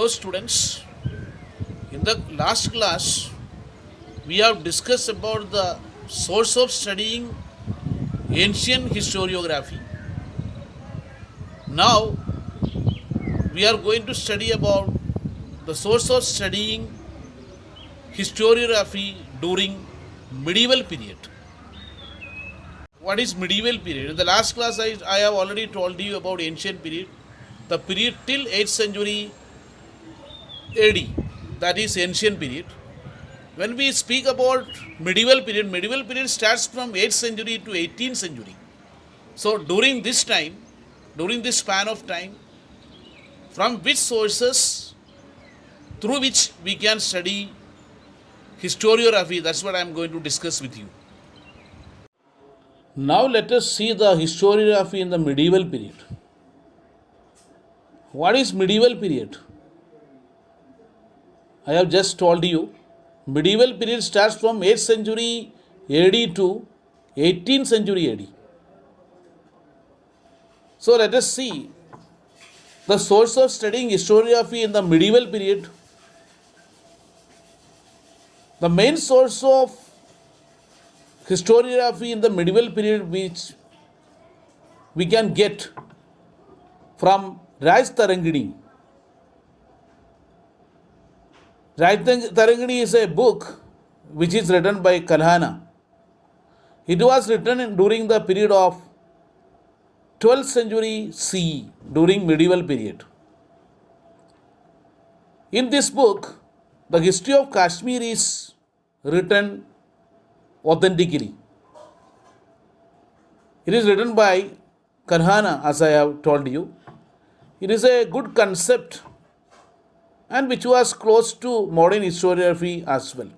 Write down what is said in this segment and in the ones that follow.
Hello, students. In the last class, we have discussed about the source of studying ancient historiography. Now, we are going to study about the source of studying historiography during medieval period. What is medieval period? In the last class, I have already told you about ancient period, the period till 8th century AD, that is ancient period. When we speak about medieval period starts from 8th century to 18th century. So during this time, during this span of time, from which sources through which we can study historiography, that's what I am going to discuss with you. Now let us see the historiography in the medieval period. What is medieval period? I have just told you, medieval period starts from 8th century AD to 18th century AD. So let us see the source of studying historiography in the medieval period. The main source of historiography in the medieval period which we can get from Raj Tarangini. Raj Tarangini is a book which is written by Kalhana. It was written during the period of 12th century CE, during medieval period. In this book, the history of Kashmir is written authentically. It is written by Kalhana, as I have told you. It is a good concept and which was close to modern historiography as well.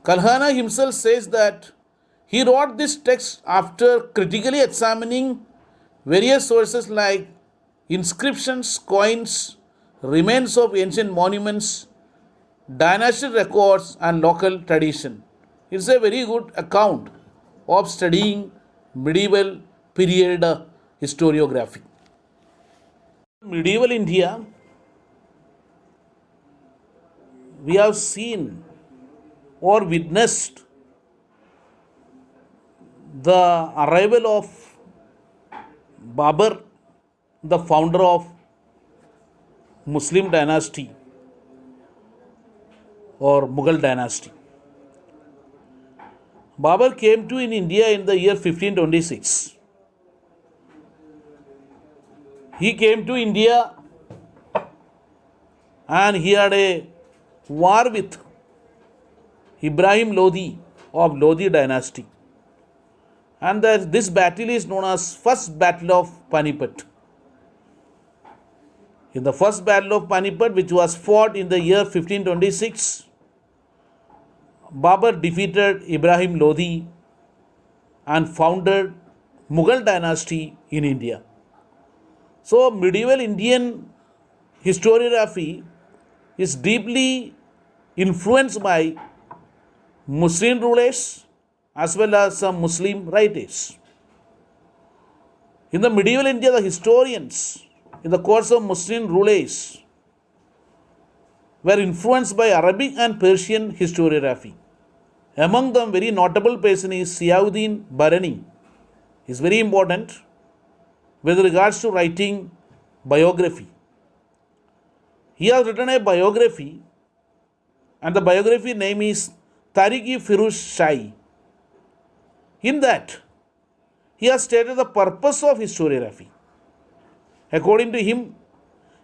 Kalhana himself says that he wrote this text after critically examining various sources like inscriptions, coins, remains of ancient monuments, dynastic records, and local tradition. It's a very good account of studying medieval period historiography. Medieval India, we have seen or witnessed the arrival of Babur, the founder of Muslim dynasty or Mughal dynasty. Babur came to in India in the year 1526. He came to India and he had a war with Ibrahim Lodi of Lodi dynasty. And this battle is known as First Battle of Panipat. In the First Battle of Panipat, which was fought in the year 1526, Babur defeated Ibrahim Lodi and founded Mughal dynasty in India. So medieval Indian historiography is deeply influenced by Muslim rulers as well as some Muslim writers. In the medieval India, the historians in the course of Muslim rulers were influenced by Arabic and Persian historiography. Among them, very notable person is Ziauddin Barani. He is very important with regards to writing biography. He has written a biography and the biography name is Tariq-e-Firuz Shahi. In that, he has stated the purpose of historiography. According to him,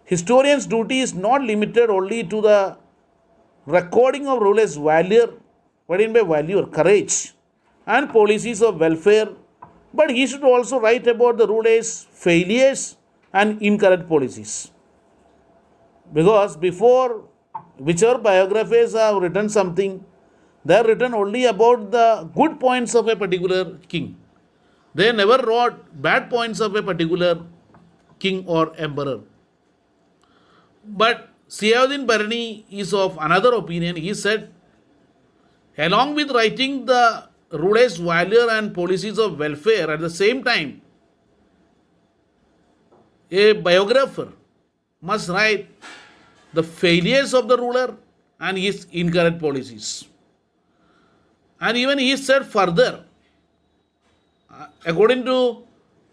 historian's duty is not limited only to the recording of rulers' valor, what do you mean by valor, courage, and policies of welfare, but he should also write about the rulers' failures and incorrect policies. Because before, whichever biographers have written something, they are written only about the good points of a particular king. They never wrote bad points of a particular king or emperor. But Ziauddin Barani is of another opinion. He said, along with writing the rulers' valor and policies of welfare, at the same time, a biographer must write the failures of the ruler and his incorrect policies. And even he said further, according to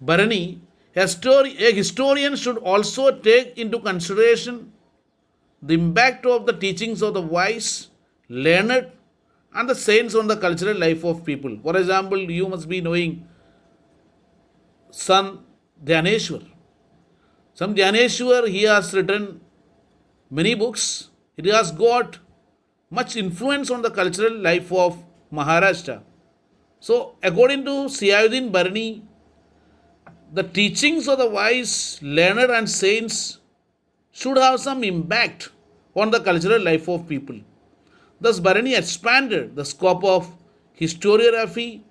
Bharani, a historian should also take into consideration the impact of the teachings of the wise, learned, and the saints on the cultural life of people. For example, you must be knowing Sant Dhyaneshwar. Sant Dhyaneshwar, he has written many books. It has got much influence on the cultural life of Maharashtra. So, according to Ziauddin Barani, the teachings of the wise, learned, and saints should have some impact on the cultural life of people. Thus, Barani expanded the scope of historiography,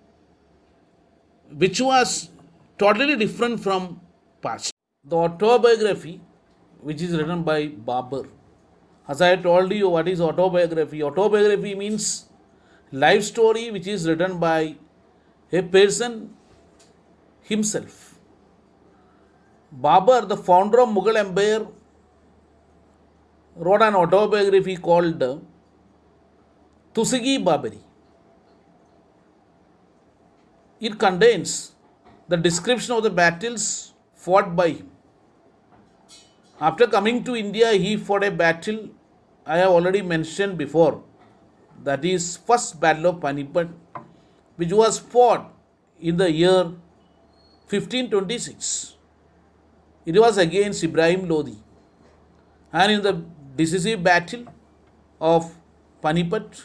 which was totally different from past. The autobiography, which is written by Babur. As I told you, what is autobiography? Autobiography means life story which is written by a person himself. Babur, the founder of Mughal Empire, wrote an autobiography called Tusigi Babari. It contains the description of the battles fought by him. After coming to India, he fought a battle I have already mentioned before. That is first battle of Panipat, which was fought in the year 1526. It was against Ibrahim Lodi. And in the decisive battle of Panipat,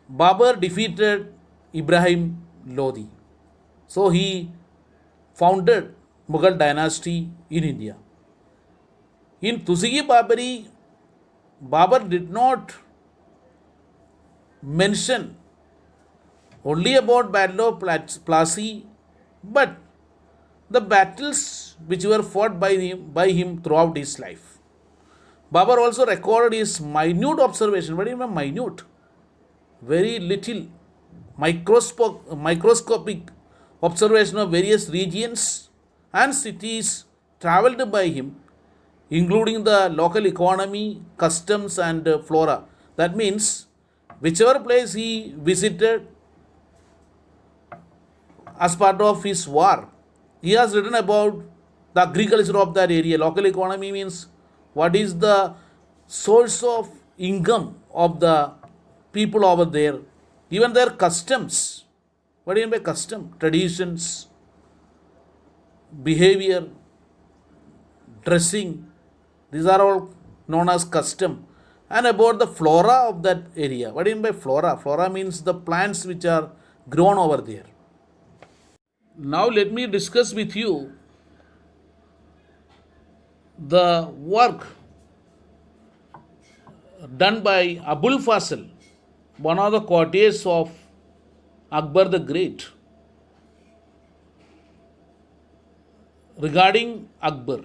Babur defeated Ibrahim Lodi. So he founded Mughal dynasty in India. In Tusigi Babari, Babur did not mention only about battle of Plassey, but the battles which were fought by him throughout his life. Babur also recorded his minute observation, very minute, very little microscopic observation of various regions and cities travelled by him, including the local economy, customs, and flora. That means, whichever place he visited as part of his war, he has written about the agriculture of that area. Local economy means what is the source of income of the people over there, even their customs. What do you mean by custom? Traditions, behavior, dressing, these are all known as custom. And about the flora of that area. What do you mean by flora? Flora means the plants which are grown over there. Now let me discuss with you the work done by Abul Fasl, one of the courtiers of Akbar the Great, regarding Akbar.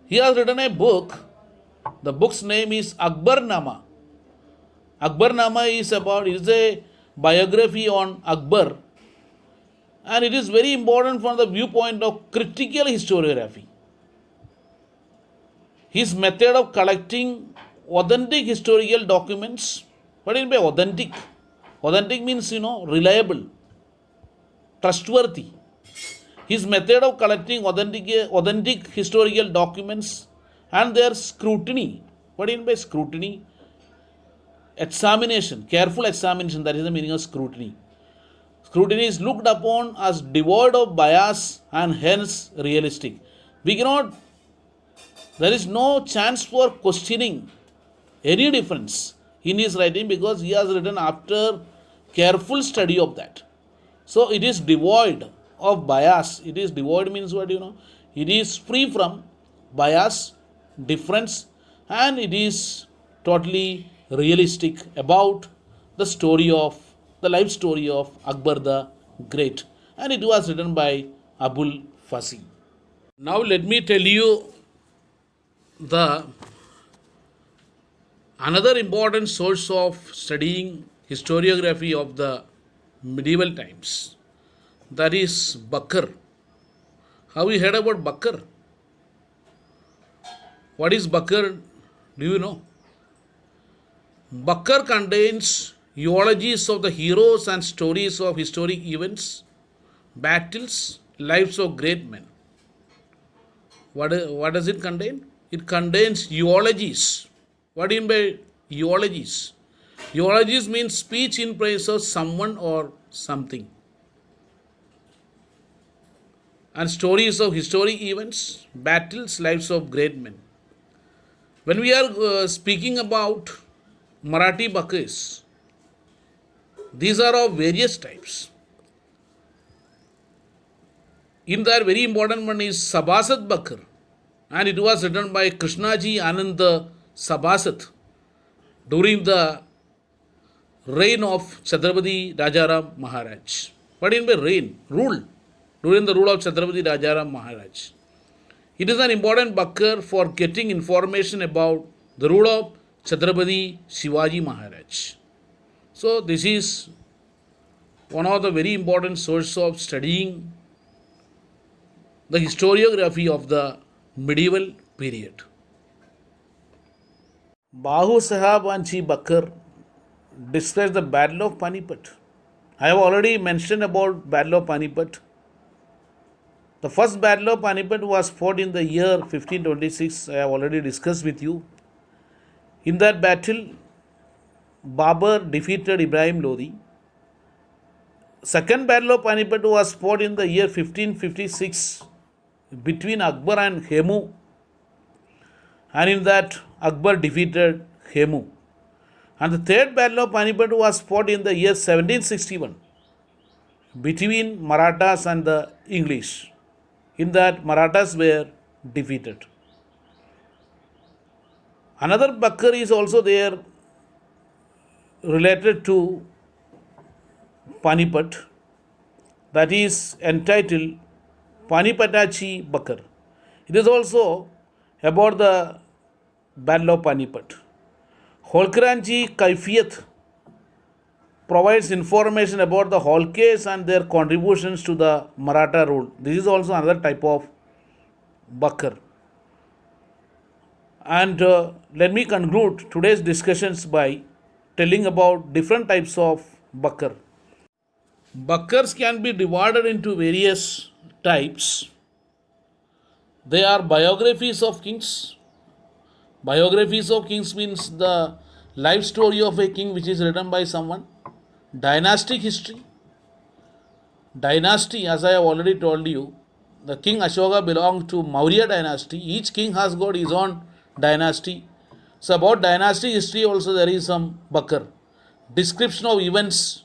He has written a book. The book's name is Akbarnama. Akbarnama is a biography on Akbar, and it is very important from the viewpoint of critical historiography. His method of collecting authentic historical documents. What do you mean by authentic? Authentic means, reliable, trustworthy. His method of collecting authentic historical documents and their scrutiny. What do you mean by scrutiny? Examination, careful examination, that is the meaning of scrutiny. Scrutiny is looked upon as devoid of bias and hence realistic. There is no chance for questioning any difference in his writing because he has written after careful study of that. So it is devoid of bias. It is devoid means what? It is free from bias, difference, and it is totally realistic about the life story of Akbar the Great, and it was written by Abul Fasl. Now let me tell you the another important source of studying historiography of the medieval times, that is Bakr. Have you heard about Bakr? What is Bakr? Do you know? Bakr contains eulogies of the heroes and stories of historic events, battles, lives of great men. What does it contain? It contains eulogies. What do you mean by eulogies? Eulogies means speech in praise of someone or something. And stories of historic events, battles, lives of great men. When we are speaking about Marathi Bakrs, these are of various types. In that, very important one is Sabasat Bakr, and it was written by Krishnaji Anand Sabasat during the reign of Chhatrapati Rajaram Maharaj. What do you mean by reign? Rule. During the rule of Chhatrapati Rajaram Maharaj. It is an important Bakr for getting information about the rule of Chhatrapati Shivaji Maharaj. So this is one of the very important sources of studying the historiography of the medieval period. Bahu Sahab Anchi Bakr describes the Battle of Panipat. I have already mentioned about Battle of Panipat. The first Battle of Panipat was fought in the year 1526. I have already discussed with you. In that battle, Babur defeated Ibrahim Lodi. Second Battle of Panipat was fought in the year 1556 between Akbar and Hemu, and in that Akbar defeated Hemu. And the third Battle of Panipat was fought in the year 1761 between Marathas and the English. In that, Marathas were defeated. Another Bakr is also there related to Panipat, that is entitled Panipatachi Bakr. It is also about the Battle of Panipat. Holkaranji Kaifiyat provides information about the Holkers and their contributions to the Maratha rule. This is also another type of Bakr. And let me conclude today's discussions by telling about different types of Bakr. Bakrs can be divided into various types. They are biographies of kings. Biographies of kings means the life story of a king which is written by someone. Dynastic history. Dynasty, as I have already told you, the king Ashoka belonged to Maurya dynasty. Each king has got his own dynasty. So about dynasty history also there is some Bakr. Description of events.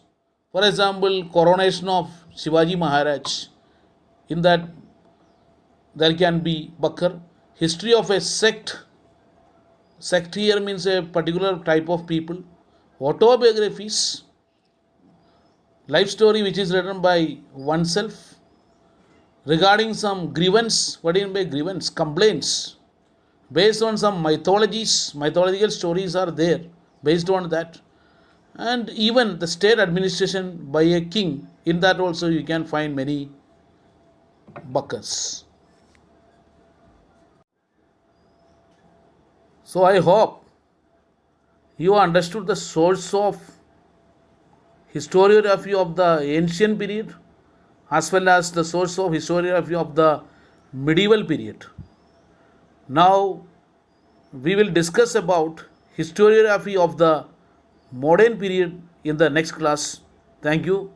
For example, coronation of Shivaji Maharaj. In that there can be Bakr. History of a sect. Sect here means a particular type of people. Autobiographies. Life story which is written by oneself. Regarding some grievance. What do you mean by grievance? Complaints. Based on some mythologies. Mythological stories are there. Based on that. And even the state administration by a king. In that also you can find many Bakrs. So I hope you understood the source of historiography of the ancient period as well as the source of historiography of the medieval period. Now we will discuss about historiography of the modern period in the next class. Thank you.